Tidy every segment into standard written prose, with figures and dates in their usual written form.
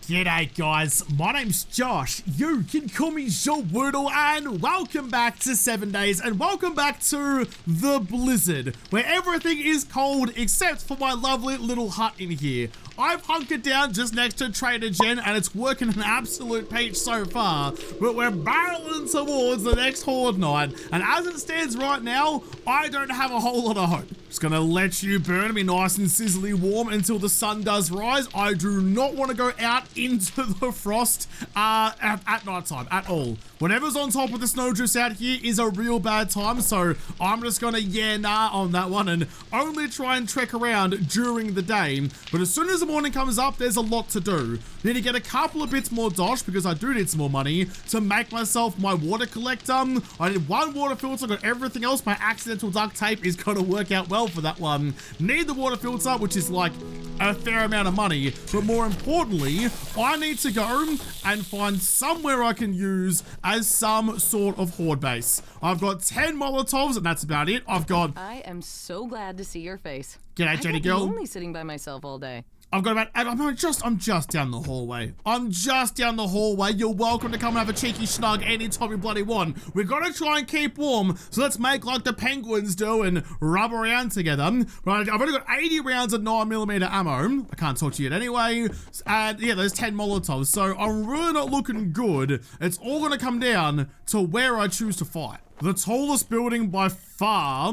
G'day guys, my name's Josh, you can call me JaWoodle, and welcome back to 7 Days, and welcome back to the Blizzard, where everything is cold except for my lovely little hut in here. I've hunkered down just next to Trader Jen, and it's working an absolute peach so far, but we're barreling towards the next Horde night, and as it stands right now, I don't have a whole lot of hope. Just gonna let you burn me nice and sizzly warm until the sun does rise. I do not want to go out into the frost at night time at all. Whatever's on top of the snowdrifts out here is a real bad time, so I'm just gonna nah on that one and only try and trek around during the day. But as soon as the morning comes up, there's a lot to do. Need to get a couple of bits more dosh because I do need some more money to make myself my water collector. I need one water filter, got everything else. My accidental duct tape is gonna work out well for that one. Need the water filter, which is like a fair amount of money, but more importantly, I need to go and find somewhere I can use as some sort of horde base. I've got 10 Molotovs and that's about it. I am so glad to see your face. G'day, Jenny girl. I'm only sitting by myself all day. I've got about, I'm just down the hallway. I'm just down the hallway. You're welcome to come and have a cheeky snug anytime you bloody want. We're gonna try and keep warm, so let's make like the penguins do and rub around together. Right, I've only got 80 rounds of 9mm ammo. I can't talk to you yet anyway. And yeah, there's 10 Molotovs, so I'm really not looking good. It's all gonna come down to where I choose to fight. The tallest building by far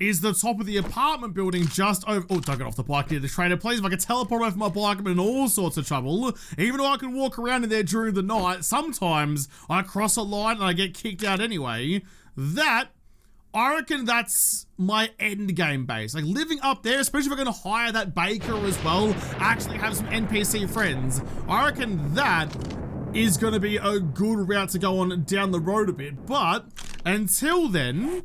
is the top of the apartment building just over. Oh, don't get off the bike near the trader, please. If I can teleport away from my bike, I'm in all sorts of trouble. Even though I can walk around in there during the night, sometimes I cross a line and I get kicked out anyway. I reckon that's my end game base. Like living up there, especially if we're gonna hire that baker as well, actually have some NPC friends. I reckon that is gonna be a good route to go on down the road a bit. But until then,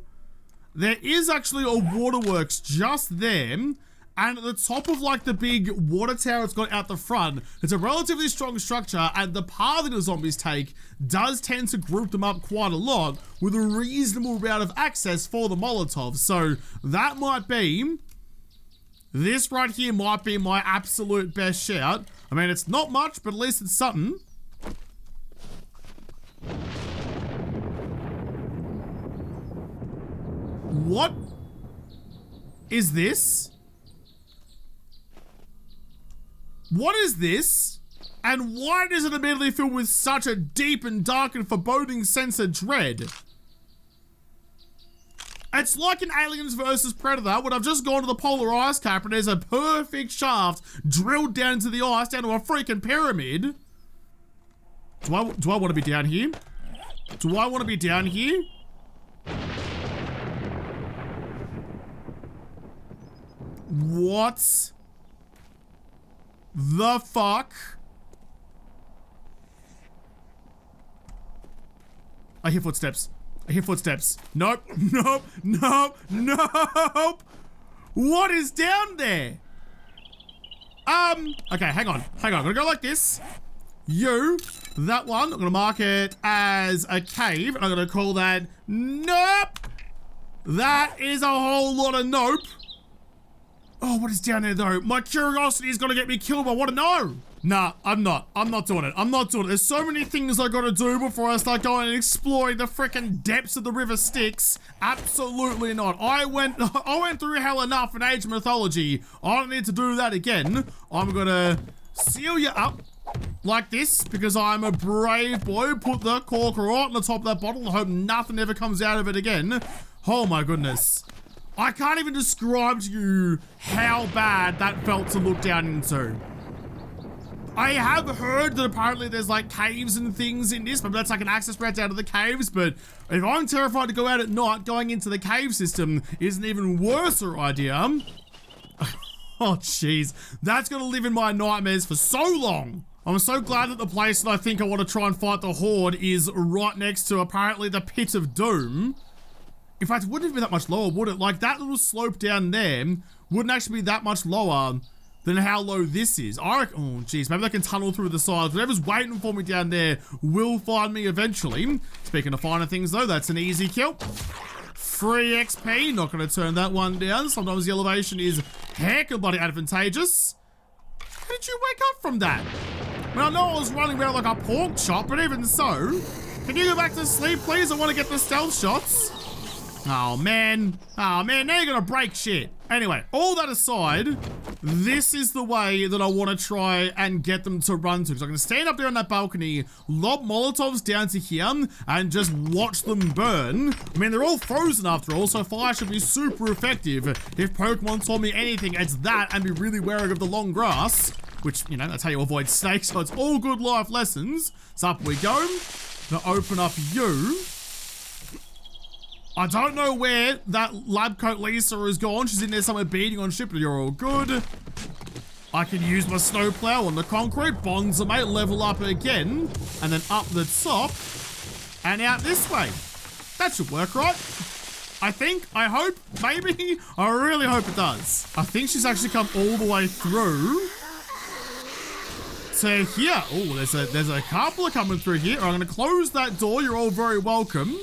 there is actually a waterworks just there, and at the top of like the big water tower it's got out the front, it's a relatively strong structure, and the path that the zombies take does tend to group them up quite a lot with a reasonable route of access for the Molotovs. So that might be, this right here might be my absolute best shout. I mean, it's not much, but at least it's something. What is this? What is this? And why does it immediately fill with such a deep and dark and foreboding sense of dread? It's like an Aliens versus Predator when I've just gone to the polar ice cap and there's a perfect shaft drilled down into the ice, down to a freaking pyramid. Do I want to be down here? Do I want to be down here? What the fuck? I hear footsteps. I hear footsteps. Nope, nope, nope, nope. What is down there? Okay, hang on. I'm gonna go like this. That one, I'm gonna mark it as a cave. I'm gonna call that nope. That is a whole lot of nope. Oh, what is down there though? My curiosity is gonna get me killed. I want to know. Nah, I'm not doing it. I'm not doing it. There's so many things I gotta do before I start going and exploring the freaking depths of the River Styx. Absolutely not. I went through hell enough in Age of Mythology. I don't need to do that again. I'm gonna seal you up like this because I'm a brave boy. Put the cork right on the top of that bottle and hope nothing ever comes out of it again. Oh my goodness. I can't even describe to you how bad that felt to look down into. I have heard that apparently there's like caves and things in this, but that's like an access route out of the caves. But if I'm terrified to go out at night, going into the cave system is an even worse idea. Oh jeez, that's gonna live in my nightmares for so long. I'm so glad that the place that I think I want to try and fight the Horde is right next to apparently the Pit of Doom. In fact, it wouldn't be that much lower, would it? Like, that little slope down there wouldn't actually be that much lower than how low this is. I reckon, oh, geez, maybe I can tunnel through the sides. Whatever's waiting for me down there will find me eventually. Speaking of finding things, though, that's an easy kill. Free XP, not going to turn that one down. Sometimes the elevation is heck of bloody advantageous. How did you wake up from that? Well, I know I was running around like a pork chop, but even so, can you go back to sleep, please? I want to get the stealth shots. Oh, man. Oh, man, now you're going to break shit. Anyway, all that aside, this is the way that I want to try and get them to run to. So I'm going to stand up there on that balcony, lob Molotovs down to here, and just watch them burn. I mean, they're all frozen after all, so fire should be super effective. If Pokemon told me anything, it's that, and be really wary of the long grass, which, you know, that's how you avoid snakes, so it's all good life lessons. So up we go. Gonna open up you. I don't know where that lab coat Lisa is gone. She's in there somewhere beating on shit, but you're all good. I can use my snowplow on the concrete, bonds them, mate, level up again, and then up the top, and out this way. That should work, right? I think, I hope, maybe, I really hope it does. I think she's actually come all the way through to here. Oh, there's a couple coming through here. I'm gonna close that door. You're all very welcome.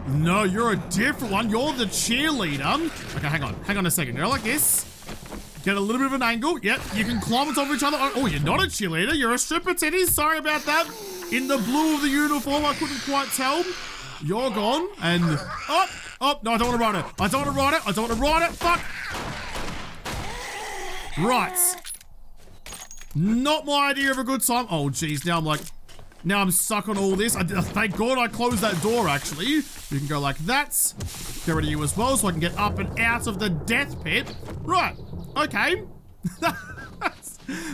No, you're a different one. You're the cheerleader. Okay, hang on a second. Go like this. Get a little bit of an angle. Yep, you can climb on top of each other. Oh, you're not a cheerleader. You're a stripper, titties. Sorry about that. In the blue of the uniform, I couldn't quite tell. You're gone. And, oh, no, I don't want to ride it. I don't want to ride it. I don't want to ride it. Fuck. Right. Not my idea of a good time. Oh, geez. Now I'm stuck on all this. Thank God I closed that door, actually. You can go like that. Get rid of you as well, so I can get up and out of the death pit. Right. Okay.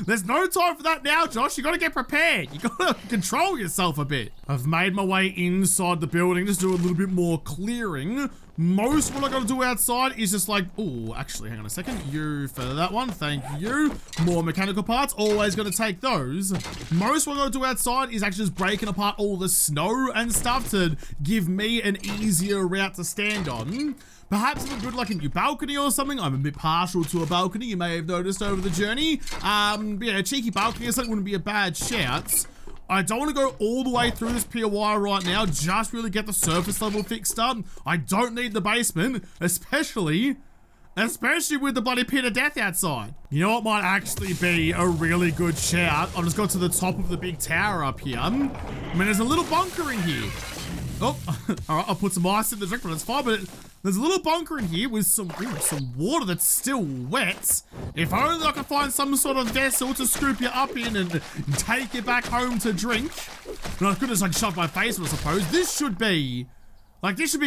There's no time for that now, Josh. You gotta get prepared. You gotta control yourself a bit. I've made my way inside the building. Just do a little bit more clearing. Most what I gotta do outside is just like, oh, actually, hang on a second. You for that one, thank you. More mechanical parts, always gonna take those. Most what I gotta do outside is actually just breaking apart all the snow and stuff to give me an easier route to stand on. Perhaps if I build like a new balcony or something. I'm a bit partial to a balcony, you may have noticed over the journey. Yeah, a cheeky balcony or something wouldn't be a bad shout. I don't want to go all the way through this POI right now, just really get the surface level fixed up. I don't need the basement, especially with the bloody pit of death outside. You know what might actually be a really good shout? I've just got to the top of the big tower up here. I mean, there's a little bunker in here. Oh, all right, I'll put some ice in the drink, but it's fine. But there's a little bunker in here with some water that's still wet. If only I could find some sort of vessel to scoop you up in and take you back home to drink. And I could just like shove my face in, I suppose. This should be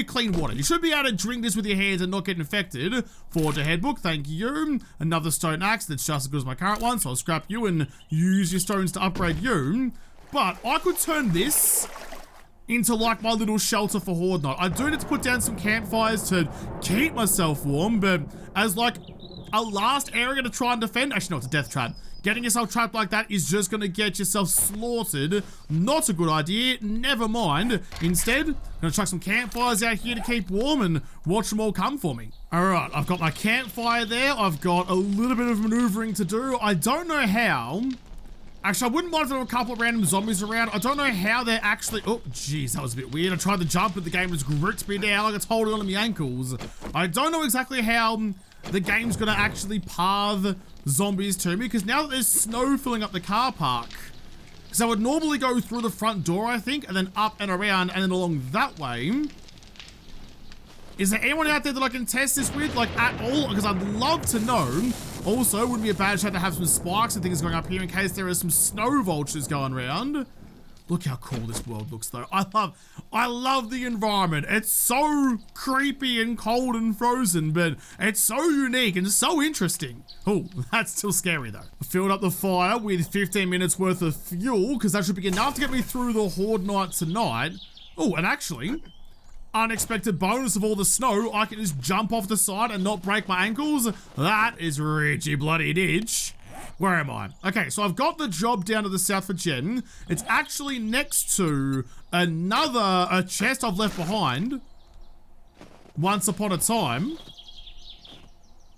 clean water. You should be able to drink this with your hands and not get infected. Forge ahead book, thank you. Another stone axe that's just as good as my current one, so I'll scrap you and use your stones to upgrade you. But I could turn this into like my little shelter for Horde Night. I do need to put down some campfires to keep myself warm, but as like a last area to try and defend, actually no, it's a death trap. Getting yourself trapped like that is just gonna get yourself slaughtered. Not a good idea, never mind. Instead, gonna chuck some campfires out here to keep warm and watch them all come for me. All right, I've got my campfire there. I've got a little bit of maneuvering to do. I don't know how. Actually, I wouldn't mind if there were a couple of random zombies around. I don't know how they're actually... Oh, jeez, that was a bit weird. I tried to jump, but the game just gripped me down like it's holding on to my ankles. I don't know exactly how the game's going to actually path zombies to me, because now that there's snow filling up the car park, because I would normally go through the front door, I think, and then up and around, and then along that way. Is there anyone out there that I can test this with, like, at all? Because I'd love to know. Also, wouldn't be a bad shot to have some spikes and things going up here in case there are some snow vultures going around. Look how cool this world looks, though. I love the environment. It's so creepy and cold and frozen, but it's so unique and so interesting. Oh, that's still scary, though. I filled up the fire with 15 minutes worth of fuel, because that should be enough to get me through the Horde Night tonight. Oh, and actually, unexpected bonus of all the snow, I can just jump off the side and not break my ankles. That is Richie bloody ditch. Where am I? Okay, so I've got the job down to the south for Jen. It's actually next to a chest I've left behind once upon a time.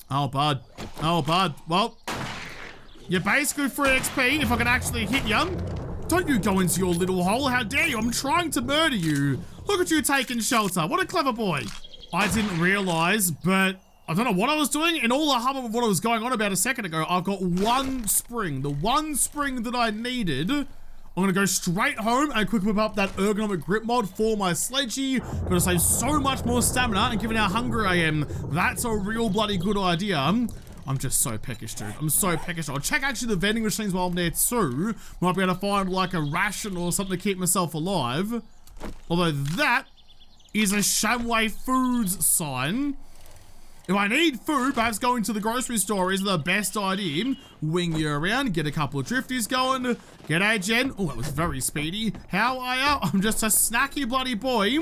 Oh, bud. Oh, bud. Well, you're basically free XP if I can actually hit you. Don't you go into your little hole. How dare you? I'm trying to murder you. Look at you taking shelter. What a clever boy. I didn't realize, but I don't know what I was doing. In all the hubbub of what was going on about a second ago, I've got one spring. The one spring that I needed. I'm gonna go straight home and quickly whip up that ergonomic grip mod for my sledgy. Gonna save so much more stamina, and given how hungry I am, that's a real bloody good idea. I'm just so peckish, dude. I'm so peckish. I'll check actually the vending machines while I'm there too. Might be able to find like a ration or something to keep myself alive. Although that is a Shamway Foods sign. If I need food, perhaps going to the grocery store is the best idea. Wing you around, get a couple of drifties going. G'day, Jen. Oh, that was very speedy. How are ya? I'm just a snacky bloody boy.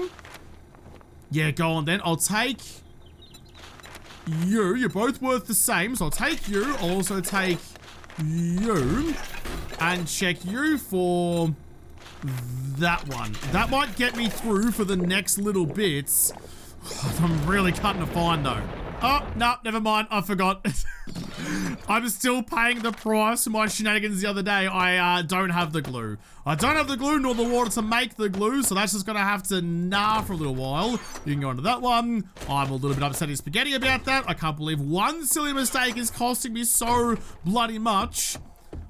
Yeah, go on then. I'll take you. You're both worth the same, so I'll take you. I'll also take you. And check you for that one. That might get me through for the next little bits. I'm really cutting a fine though. Oh, no, never mind. I forgot. I'm still paying the price for my shenanigans the other day. I don't have the glue. I don't have the glue nor the water to make the glue, so that's just gonna have to gnaw for a little while. You can go into that one. I'm a little bit upset in spaghetti about that. I can't believe one silly mistake is costing me so bloody much.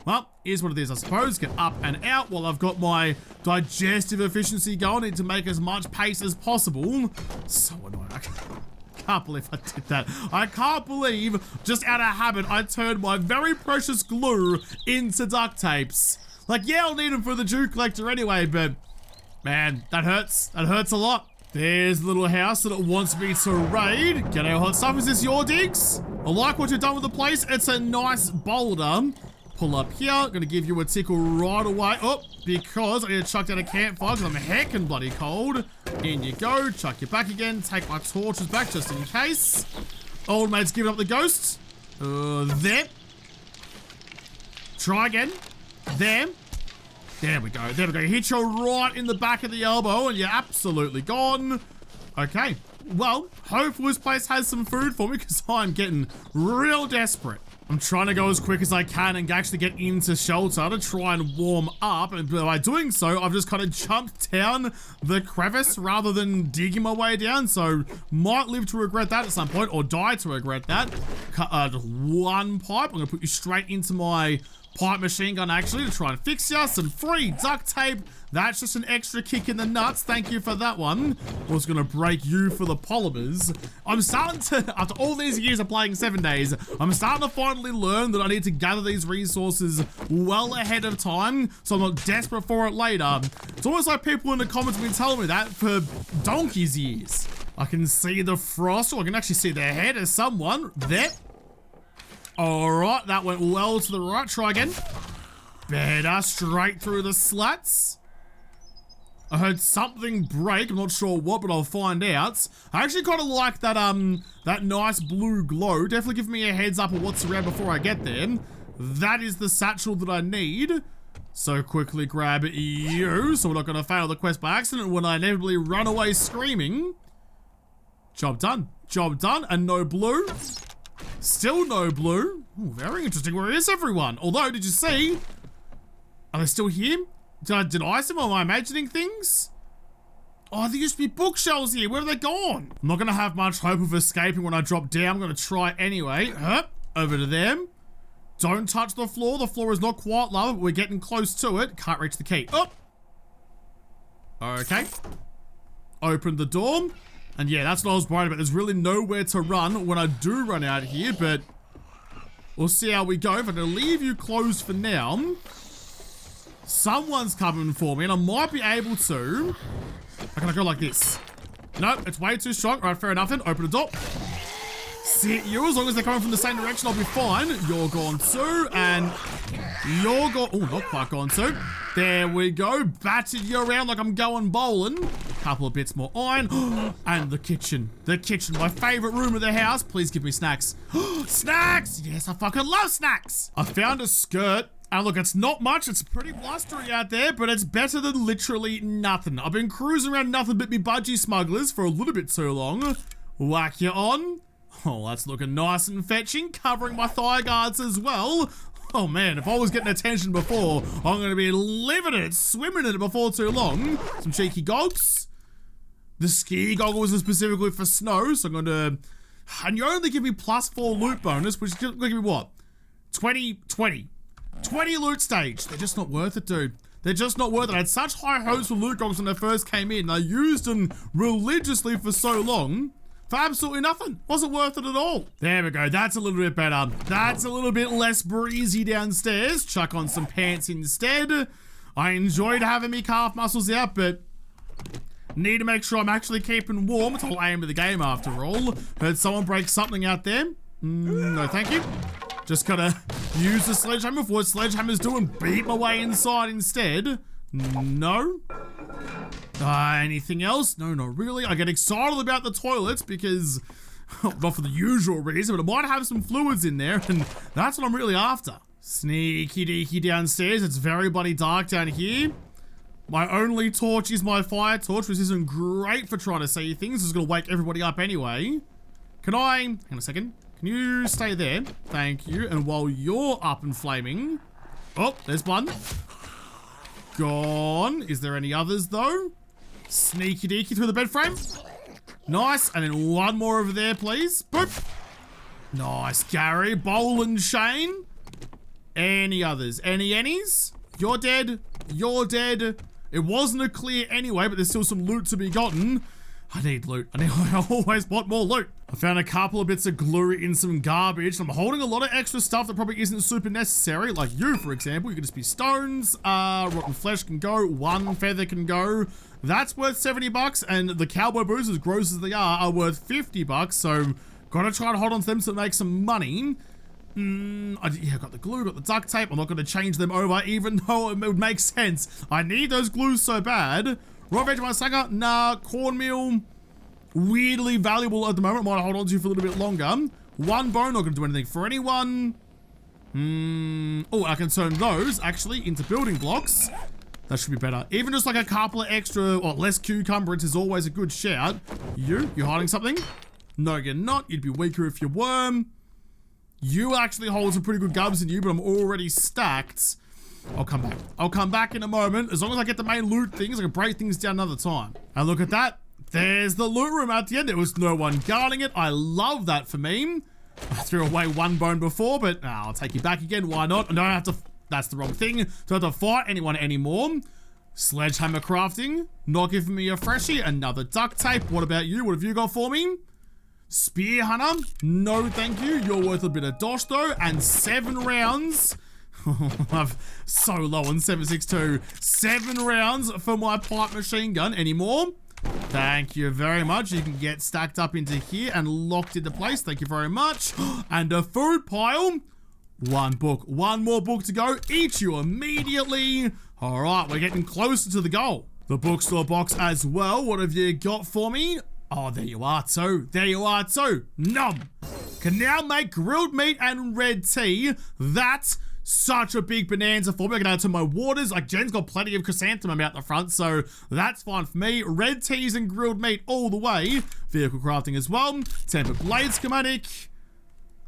Well, here's what it is, I suppose. Get up and out while I've got my digestive efficiency going. I need to make as much pace as possible. So annoying. I can't believe I did that. I can't believe, just out of habit, I turned my very precious glue into duct tapes. Like, yeah, I'll need them for the Jew collector anyway, but man, that hurts. That hurts a lot. There's the little house that it wants me to raid. G'day, hot stuff. Is this your digs? I like what you've done with the place. It's a nice boulder. Pull up here. Gonna give you a tickle right away. Oh, because I need to chuck down a campfire because I'm heckin' bloody cold. In you go. Chuck you back again. Take my torches back just in case. Old mate's giving up the ghost. There. Try again. There. There we go. There we go. Hit you right in the back of the elbow and you're absolutely gone. Okay. Well, hopefully this place has some food for me because I'm getting real desperate. I'm trying to go as quick as I can and actually get into shelter to try and warm up. And by doing so, I've just kind of jumped down the crevice rather than digging my way down. So might live to regret that at some point or die to regret that. Just one pipe. I'm going to put you straight into my pipe machine gun actually to try and fix you. Some free duct tape. That's just an extra kick in the nuts. Thank you for that one. I was gonna break you for the polymers. I'm starting to, after all these years of playing 7 days, I'm starting to finally learn that I need to gather these resources well ahead of time so I'm not desperate for it later. It's almost like people in the comments have been telling me that for donkey's years. I can see the frost. Oh, I can actually see the head of someone. There. All right, that went well to the right. Try again. Better, straight through the slats. I heard something break. I'm not sure what, but I'll find out. I actually kind of like that that nice blue glow. Definitely give me a heads up of what's around before I get there. That is the satchel that I need. So quickly grab you, so we're not going to fail the quest by accident when I inevitably run away screaming. Job done. Job done, and no blue. Still no blue. Ooh, very interesting. Where is everyone? Although, did you see? Are they still here? Did I deny some? Am I imagining things? Oh, there used to be bookshelves here. Where have they gone? I'm not going to have much hope of escaping when I drop down. I'm going to try anyway. Over to them. Don't touch the floor. The floor is not quite level, but we're getting close to it. Can't reach the key. Oh. Okay. Open the door. And yeah, that's what I was worried about. There's really nowhere to run when I do run out here, but we'll see how we go. If I'm going to leave you closed for now, someone's coming for me, and I might be able to. Can I go like this? Nope, it's way too strong. All right, fair enough then. Open the door. See you. As long as they're coming from the same direction, I'll be fine. You're gone too, and you're gone. Oh, not quite gone too. There we go. Battered you around like I'm going bowling. Couple of bits more iron. And the kitchen. The kitchen, my favorite room of the house. Please give me snacks. Snacks! Yes, I fucking love snacks. I found a skirt. And look, it's not much. It's pretty blustery out there, but it's better than literally nothing. I've been cruising around nothing but me budgie smugglers for a little bit too long. Whack you on. Oh, that's looking nice and fetching. Covering my thigh guards as well. Oh man, if I was getting attention before, I'm going to be living it, swimming in it before too long. Some cheeky goggles. The ski goggles are specifically for snow, so I'm going to And you only give me +4 loot bonus, which is going to give me what? 20 loot stage. They're just not worth it, dude. They're just not worth it. I had such high hopes for loot goggles when they first came in. I used them religiously for so long for absolutely nothing. Wasn't worth it at all. There we go. That's a little bit better. That's a little bit less breezy downstairs. Chuck on some pants instead. I enjoyed having me calf muscles out, but need to make sure I'm actually keeping warm. It's the whole aim of the game after all. Heard someone break something out there. No, thank you. Just gotta use the sledgehammer for what sledgehammers do and beat my way inside instead. No. Anything else? No, not really. I get excited about the toilets because, not for the usual reason, but it might have some fluids in there, and that's what I'm really after. Sneaky deaky downstairs. It's very bloody dark down here. My only torch is my fire torch, which isn't great for trying to see things. It's gonna wake everybody up anyway. Can I, hang on a second. Can you stay there? Thank you. And while you're up and flaming, oh, there's one. Gone. Is there any others though? Sneaky deaky through the bed frame. Nice. And then one more over there, please. Boop. Nice, Gary. Bowl and Shane. Any others? Any annies? You're dead. You're dead. It wasn't a clear anyway, but there's still some loot to be gotten. I need loot. I always want more loot. I found a couple of bits of glue in some garbage. I'm holding a lot of extra stuff that probably isn't super necessary. Like you, for example. You could just be stones. Rotten flesh can go. One feather can go. That's worth 70 bucks. And the cowboy boots, as gross as they are worth 50 bucks. So gotta try to hold on to them to make some money. Yeah, got the glue, got the duct tape. I'm not going to change them over, even though it would make sense. I need those glues so bad. Raw Vegemite Saga, nah. Cornmeal, weirdly valuable at the moment. Might hold on to for a little bit longer. One bone, not going to do anything for anyone. Oh, I can turn those, actually, into building blocks. That should be better. Even just like a couple of extra, or less cucumbers is always a good shout. You hiding something? No, you're not. You'd be weaker if you were. You actually hold some pretty good gubs in you, but I'm already stacked. I'll come back. I'll come back in a moment. As long as I get the main loot things, I can break things down another time. And look at that. There's the loot room at the end. There was no one guarding it. I love that for me. I threw away one bone before, but I'll take you back again. Why not? I don't have to... That's the wrong thing. Don't have to fight anyone anymore. Sledgehammer crafting. Not giving me a freshie. Another duct tape. What about you? What have you got for me? Spear Hunter, no thank you. You're worth a bit of dosh though, and 7 rounds. I'm so low on 7.62. 7 rounds for my pipe machine gun. Any more? Thank you very much. You can get stacked up into here and locked into place. Thank you very much. And a food pile. One book. One more book to go. Eat you immediately. All right, we're getting closer to the goal. The bookstore box as well. What have you got for me? Oh, there you are too. There you are too. Nom. Can now make grilled meat and red tea. That's such a big bonanza for me. I can add to my waters. Like Jen's got plenty of chrysanthemum out the front, so that's fine for me. Red teas and grilled meat all the way. Vehicle crafting as well. Tempered blade schematic.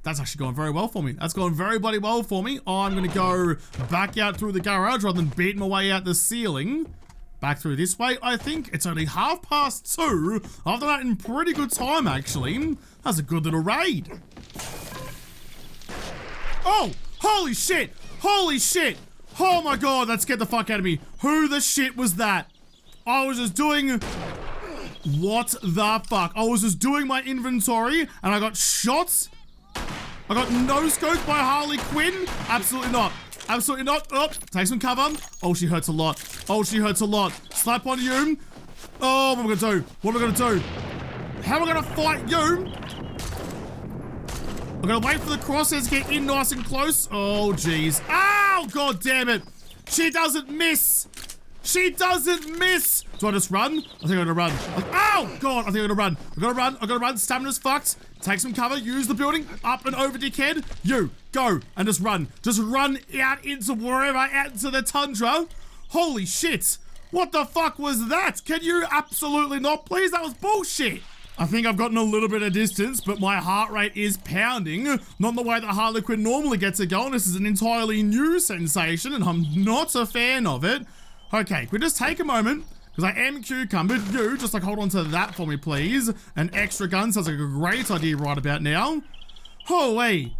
That's actually going very well for me. That's going very bloody well for me. I'm going to go back out through the garage rather than beating my way out the ceiling. Back through this way, I think. It's only 2:30. I've done that in pretty good time, actually. That's a good little raid. Oh, holy shit. Holy shit. Oh my god, that scared the fuck out of me. Who the shit was that? I was just doing... What the fuck? I was just doing my inventory and I got shot. I got no-scoped by Harley Quinn. Absolutely not. Absolutely not. Oh, take some cover. Oh, she hurts a lot. Oh, she hurts a lot. Slap on you. Oh, what am I gonna do? What am I gonna do? How am I gonna fight you? I'm gonna wait for the crosshairs to get in nice and close. Oh, jeez. Ow, god damn it. She doesn't miss. She doesn't miss. Do I just run? I think I'm gonna run. Ow, god, I think I'm gonna run. I'm gonna run. I'm gonna run. Stamina's fucked. Take some cover, use the building, up and over, dickhead. You, go, and just run. Just run out into wherever, out into the tundra. Holy shit. What the fuck was that? Can you absolutely not, please? That was bullshit. I think I've gotten a little bit of distance, but my heart rate is pounding. Not the way that Harley Quinn normally gets it going. This is an entirely new sensation, and I'm not a fan of it. Okay, we just take a moment because I am cucumbered. You, just like hold on to that for me, please. An extra gun sounds like a great idea right about now. Oh, wait.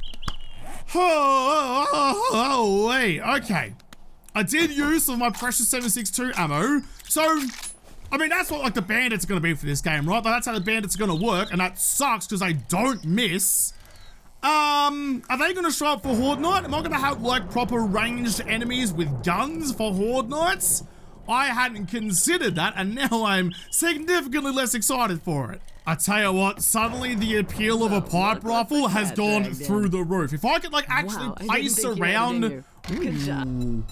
Oh, wait. Okay. I did use some of my precious 7.62 ammo. So, I mean, that's what like the bandits are going to be for this game, right? That's how the bandits are going to work, and that sucks because I don't miss. Are they going to show up for Horde Night? Am I going to have like proper ranged enemies with guns for Horde Nights? I hadn't considered that, and now I'm significantly less excited for it. I tell you what, suddenly the appeal of a pipe rifle has gone through the roof. If I could like actually place around... Good job.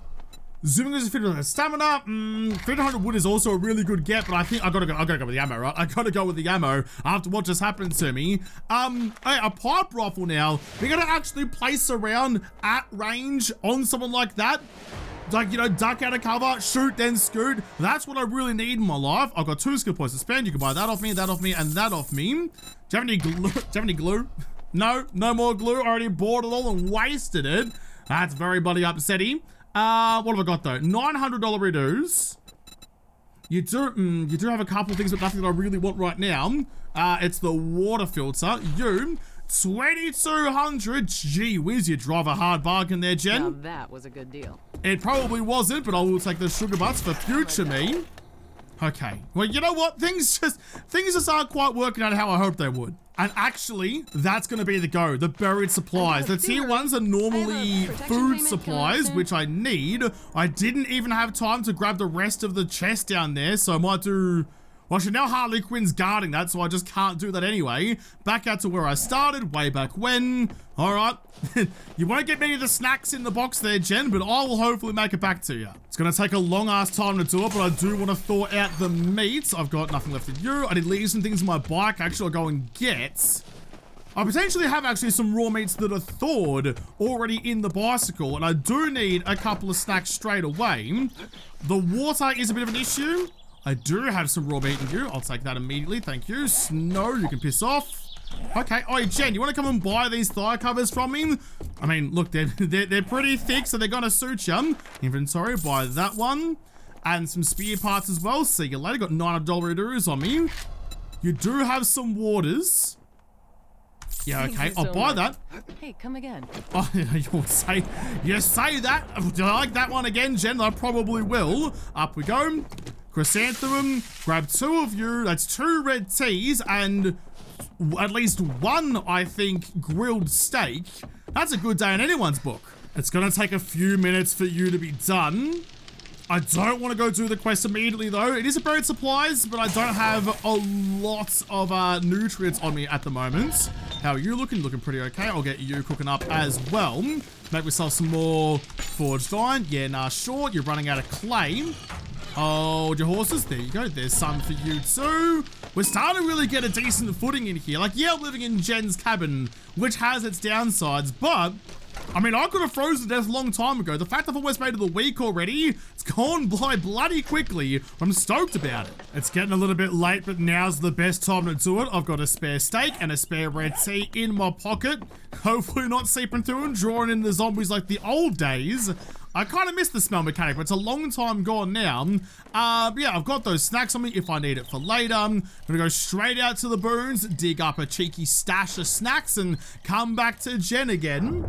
Zooming is fit with the stamina. 300 wood is also a really good get, but I think I gotta go with the ammo, right? I gotta go with the ammo after what just happened to me. Hey, a pipe rifle now. We gotta actually place around at range on someone like that. Like, you know, duck out of cover, shoot, then scoot. That's what I really need in my life. I've got 2 skill points to spend. You can buy that off me, and that off me. Do you have any glue? Do you have any glue? No, no more glue. I already bought it all and wasted it. That's very bloody upsetting. What have I got though? $900 redos. You do have a couple of things, but nothing that I really want right now. It's the water filter. You, 2,200. Gee whiz, you drive a hard bargain there, Jen. Now that was a good deal. It probably wasn't, but I will take the sugar butts for future me. Okay. Well, you know what? Things just aren't quite working out how I hoped they would. And actually, that's going to be the go. The buried supplies. The tier 1s are normally food supplies, which I need. I didn't even have time to grab the rest of the chest down there, so I might do... Well, actually, now Harley Quinn's guarding that, so I just can't do that anyway. Back out to where I started, way back when. All right. You won't get many of the snacks in the box there, Jen, but I will hopefully make it back to you. It's going to take a long-ass time to do it, but I do want to thaw out the meat. I've got nothing left to do. I did leave some things in my bike. Actually, I'll go and get... I potentially have actually some raw meats that are thawed already in the bicycle, and I do need a couple of snacks straight away. The water is a bit of an issue. I do have some raw meat in you. I'll take that immediately. Thank you. Snow, you can piss off. Okay. Oh, Jen, you want to come and buy these thigh covers from me? I mean, look, they're pretty thick, so they're going to suit you. Inventory, buy that one. And some spear parts as well. See you later. Got $9 redos on me. You do have some waters. Yeah, okay. I'll buy that. Hey, come again. Oh, you say that. Do I like that one again, Jen? I probably will. Up we go. Chrysanthemum, grab 2 of you, that's 2 red teas, and at least 1, I think, grilled steak. That's a good day in anyone's book. It's gonna take a few minutes for you to be done. I don't want to go do the quest immediately though. It is a buried supplies, but I don't have a lot of nutrients on me at the moment. How are you looking? Looking pretty okay. I'll get you cooking up as well. Make myself some more forged iron. Yeah, nah, sure. You're running out of clay. Oh, your horses, there you go. There's some for you too. We're starting to really get a decent footing in here. Like, yeah, living in Jen's cabin, which has its downsides, but I mean, I could have frozen to death a long time ago. The fact I've almost made it a week already, it's gone by bloody quickly. I'm stoked about it. It's getting a little bit late, but now's the best time to do it. I've got a spare steak and a spare red tea in my pocket. Hopefully not seeping through and drawing in the zombies like the old days. I kind of miss the smell mechanic, but it's a long time gone now. Yeah, I've got those snacks on me if I need it for later. I'm gonna go straight out to the boons, dig up a cheeky stash of snacks, and come back to Jen again.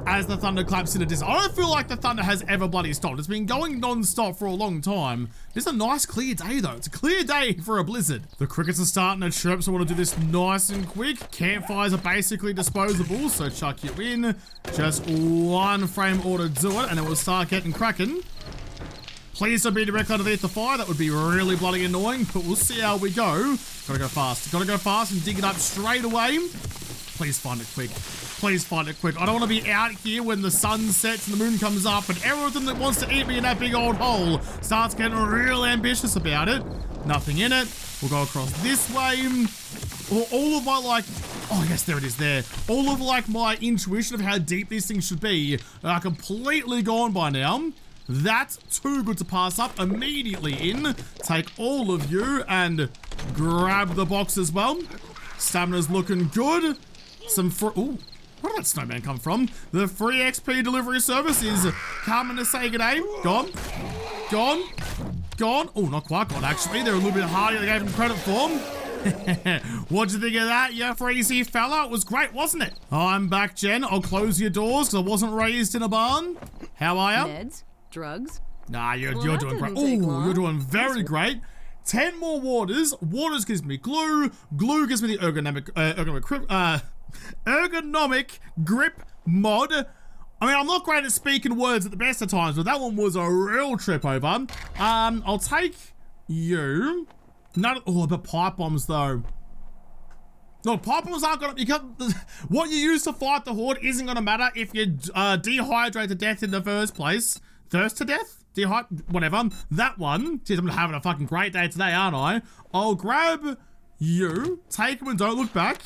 As the thunder claps in a distance. I don't feel like the thunder has ever bloody stopped. It's been going non-stop for a long time. It's a nice clear day though. It's a clear day for a blizzard. The crickets are starting to chirp, so I want to do this nice and quick. Campfires are basically disposable, so chuck you in. Just 1 frame order to do it, and then we'll start getting cracking. Please don't be directly underneath the fire. That would be really bloody annoying, but we'll see how we go. Gotta go fast. Gotta go fast and dig it up straight away. Please find it quick. Please find it quick. I don't want to be out here when the sun sets and the moon comes up and everything that wants to eat me in that big old hole starts getting real ambitious about it. Nothing in it. We'll go across this way. All of my like, oh yes, there it is there. All of like my intuition of how deep these things should be are completely gone by now. That's too good to pass up. Immediately in. Take all of you and grab the box as well. Stamina's looking good. Some ooh. Where did that snowman come from? The free XP delivery service is coming to say good day. Gone. Gone. gone. Oh, not quite gone, actually. They're a little bit harder than I gave them credit for. What'd you think of that, you freezy fella? It was great, wasn't it? I'm back, Jen. I'll close your doors because I wasn't raised in a barn. How are you? Meds? Drugs? Nah, you're doing great. Oh, you're doing very great. 10 more waters. Waters gives me glue. Glue gives me the ergonomic grip mod. I mean, I'm not great at speaking words at the best of times, but that one was a real trip over. I'll take you. But pipe bombs though. No, pipe bombs aren't gonna. What you use to fight the horde isn't gonna matter if you dehydrate to death in the first place. Thirst to death? Whatever. That one. Jeez, I'm having a fucking great day today, aren't I? I'll grab you, take them and don't look back.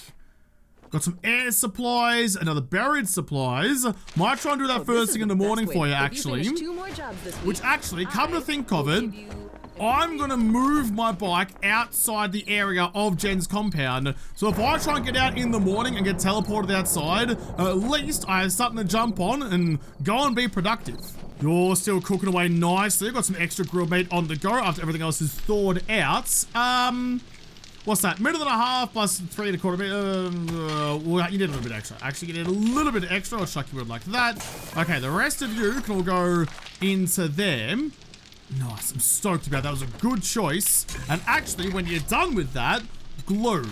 Got some air supplies, another buried supplies. Might try and do that first thing in the morning for you, actually. Which actually, come to think of it, I'm gonna move my bike outside the area of Jen's compound. So if I try and get out in the morning and get teleported outside, at least I have something to jump on and go and be productive. You're still cooking away nicely. Got some extra grilled meat on the go after everything else is thawed out. What's that? Minute and a half plus 3 1/4 minutes. Well, you need a little bit extra. Actually, you need a little bit extra. I'll chuck you in like that. Okay, the rest of you can all go into them. Nice, I'm stoked about that. That was a good choice. And actually, when you're done with that, glue.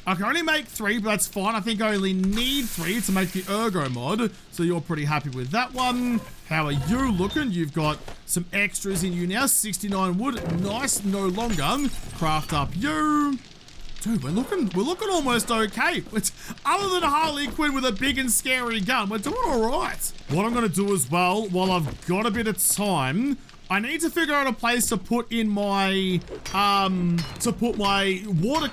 I can only make 3, but that's fine. I think I only need 3 to make the ergo mod. So you're pretty happy with that one. How are you looking? You've got some extras in you now. 69 wood. Nice, no longer. Craft up you. Dude, we're looking almost okay. Other than Harley Quinn with a big and scary gun, we're doing all right. What I'm going to do as well, while I've got a bit of time, I need to figure out a place to put in my, water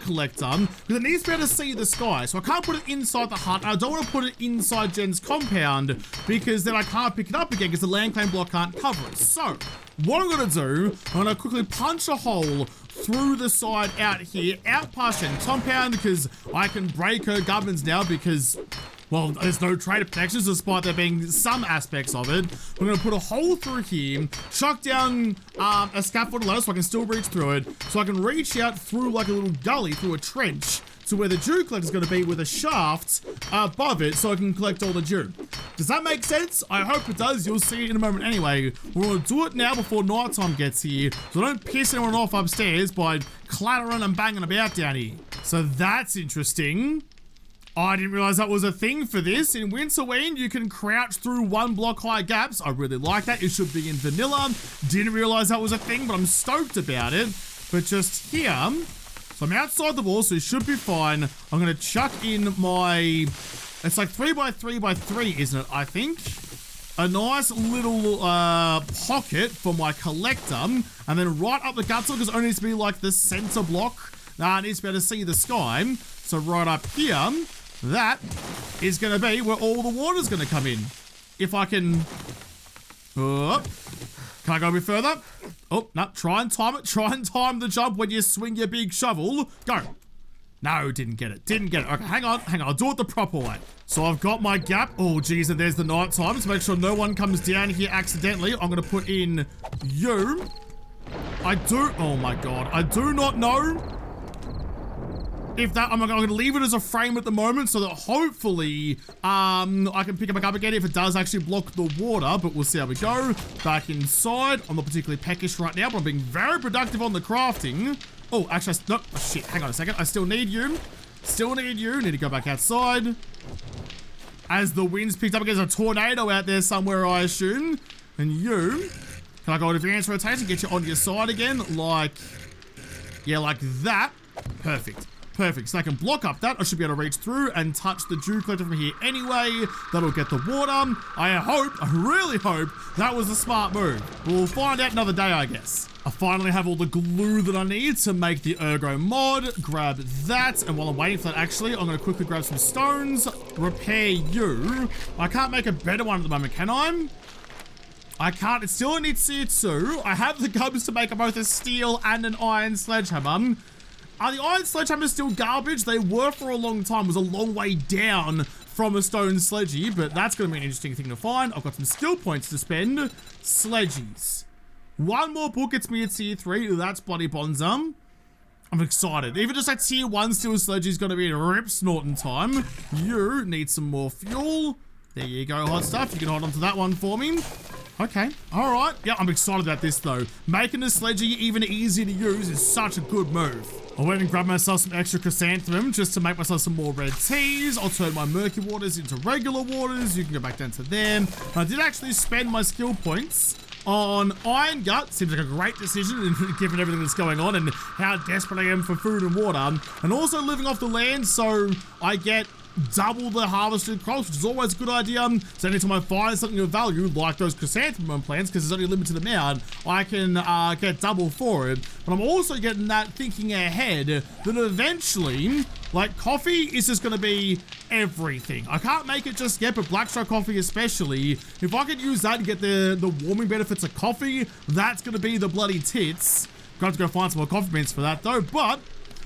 collector, because it needs to be able to see the sky. So I can't put it inside the hut. I don't want to put it inside Jen's compound, because then I can't pick it up again, because the land claim block can't cover it. So, what I'm going to do, I'm going to quickly punch a hole through the side out here, out past Jen's compound, because I can break her gubbins now, because, well, there's no trader protections, despite there being some aspects of it. We're going to put a hole through here, chuck down a scaffold ladder so I can still reach through it, so I can reach out through like a little gully, through a trench, to where the dew collector is going to be with a shaft above it, so I can collect all the dew. Does that make sense? I hope it does. You'll see it in a moment anyway. We're going to do it now before nighttime gets here, so don't piss anyone off upstairs by clattering and banging about down here. So that's interesting. I didn't realize that was a thing for this. In Winterween, you can crouch through 1 block high gaps. I really like that. It should be in vanilla. Didn't realize that was a thing, but I'm stoked about it. But just here, so I'm outside the wall, so it should be fine. I'm going to chuck in my, it's like 3 by 3 by 3, isn't it? I think. A nice little pocket for my collector. And then right up the guts, because it only needs to be like the center block. It needs to be able to see the sky. So right up here, that is going to be where all the water's going to come in. If I can... can I go a bit further? Oh, no, try and time it. Try and time the jump when you swing your big shovel. Go. No, didn't get it. Didn't get it. Okay, hang on. I'll do it the proper way. So I've got my gap. Oh, geez, and there's the night time. To make sure no one comes down here accidentally, I'm going to put in you. Oh my God. I do not know if that, I'm going to leave it as a frame at the moment so that hopefully I can pick it back up again if it does actually block the water, but we'll see how we go. Back inside. I'm not particularly peckish right now, but I'm being very productive on the crafting. Oh, actually, no, oh, shit, hang on a second. I still need you. Still need you. Need to go back outside. As the wind's picked up against a tornado out there somewhere, I assume. And you, can I go to advanced rotation, get you on your side again? Like, yeah, like that. Perfect. Perfect. So I can block up that. I should be able to reach through and touch the dew collector from here anyway. That'll get the water. I really hope that was a smart move. We'll find out another day, I guess. I finally have all the glue that I need to make the ergo mod. Grab that. And while I'm waiting for that, actually, I'm going to quickly grab some stones. Repair you. I can't make a better one at the moment, can I? I can't. It still needs CO2. I have the gums to make both a steel and an iron sledgehammer. Are the iron sledgehammers still garbage? They were for a long time. It was a long way down from a stone sledgy, but that's going to be an interesting thing to find. I've got some skill points to spend. Sledgies. One more book gets me a tier 3. That's bloody bonza. I'm excited. Even just like tier 1 steel sledge is going to be in rip snorting time. You need some more fuel. There you go, hot stuff. You can hold on to that one for me. Okay, all right. Yeah, I'm excited about this though. Making the sledging even easier to use is such a good move. I went and grabbed myself some extra chrysanthemum just to make myself some more red teas. I'll turn my murky waters into regular waters. You can go back down to them. I did actually spend my skill points on Iron Gut. Seems like a great decision given everything that's going on and how desperate I am for food and water. And also living off the land, so I get double the harvested crops, which is always a good idea. So anytime I find something of value, like those chrysanthemum plants, because there's only a limited amount, I can get double for it. But I'm also getting that thinking ahead that eventually, like, coffee is just going to be everything. I can't make it just yet, but black stripe coffee especially, if I could use that and get the warming benefits of coffee, that's going to be the bloody tits. Got to go find some more coffee beans for that though, but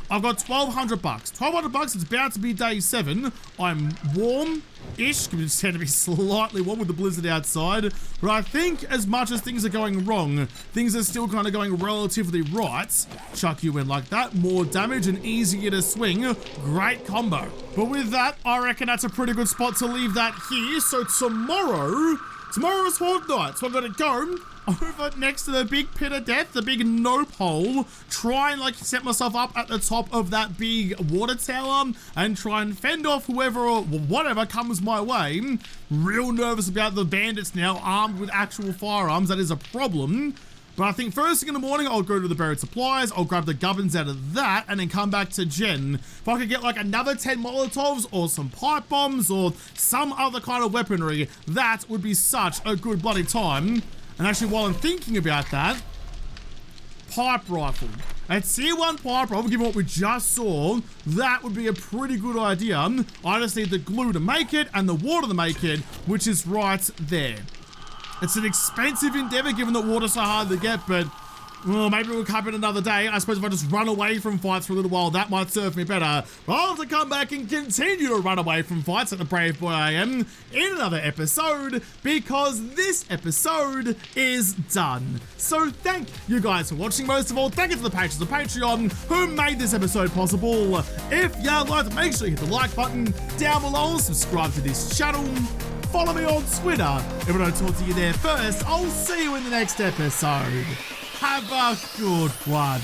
I've got 1,200 bucks. 1,200 bucks, it's about to be day 7. I'm warm-ish, can just tend to be slightly warm with the blizzard outside. But I think as much as things are going wrong, things are still kind of going relatively right. Chuck you in like that, more damage and easier to swing. Great combo. But with that, I reckon that's a pretty good spot to leave that here. So tomorrow's Horde Night. So I'm gonna go over next to the big pit of death, the big nope hole, try and like set myself up at the top of that big water tower and try and fend off whoever or whatever comes my way. Real nervous about the bandits now, armed with actual firearms. That is a problem. But I think first thing in the morning, I'll go to the buried supplies, I'll grab the gubbins out of that, and then come back to Jen. If I could get like another 10 Molotovs or some pipe bombs or some other kind of weaponry, that would be such a good bloody time. And actually, while I'm thinking about that, pipe rifle. At tier 1 pipe rifle, given what we just saw, that would be a pretty good idea. I just need the glue to make it and the water to make it, which is right there. It's an expensive endeavor given that water's so hard to get, but well, maybe we'll come in another day. I suppose if I just run away from fights for a little while, that might serve me better. But I'll have to come back and continue to run away from fights like the brave boy I am in another episode, because this episode is done. So thank you guys for watching. Most of all, thank you to the patrons of Patreon who made this episode possible. If you liked it, make sure you hit the like button down below, subscribe to this channel, follow me on Twitter. If I don't talk to you there first, I'll see you in the next episode. Have a good one.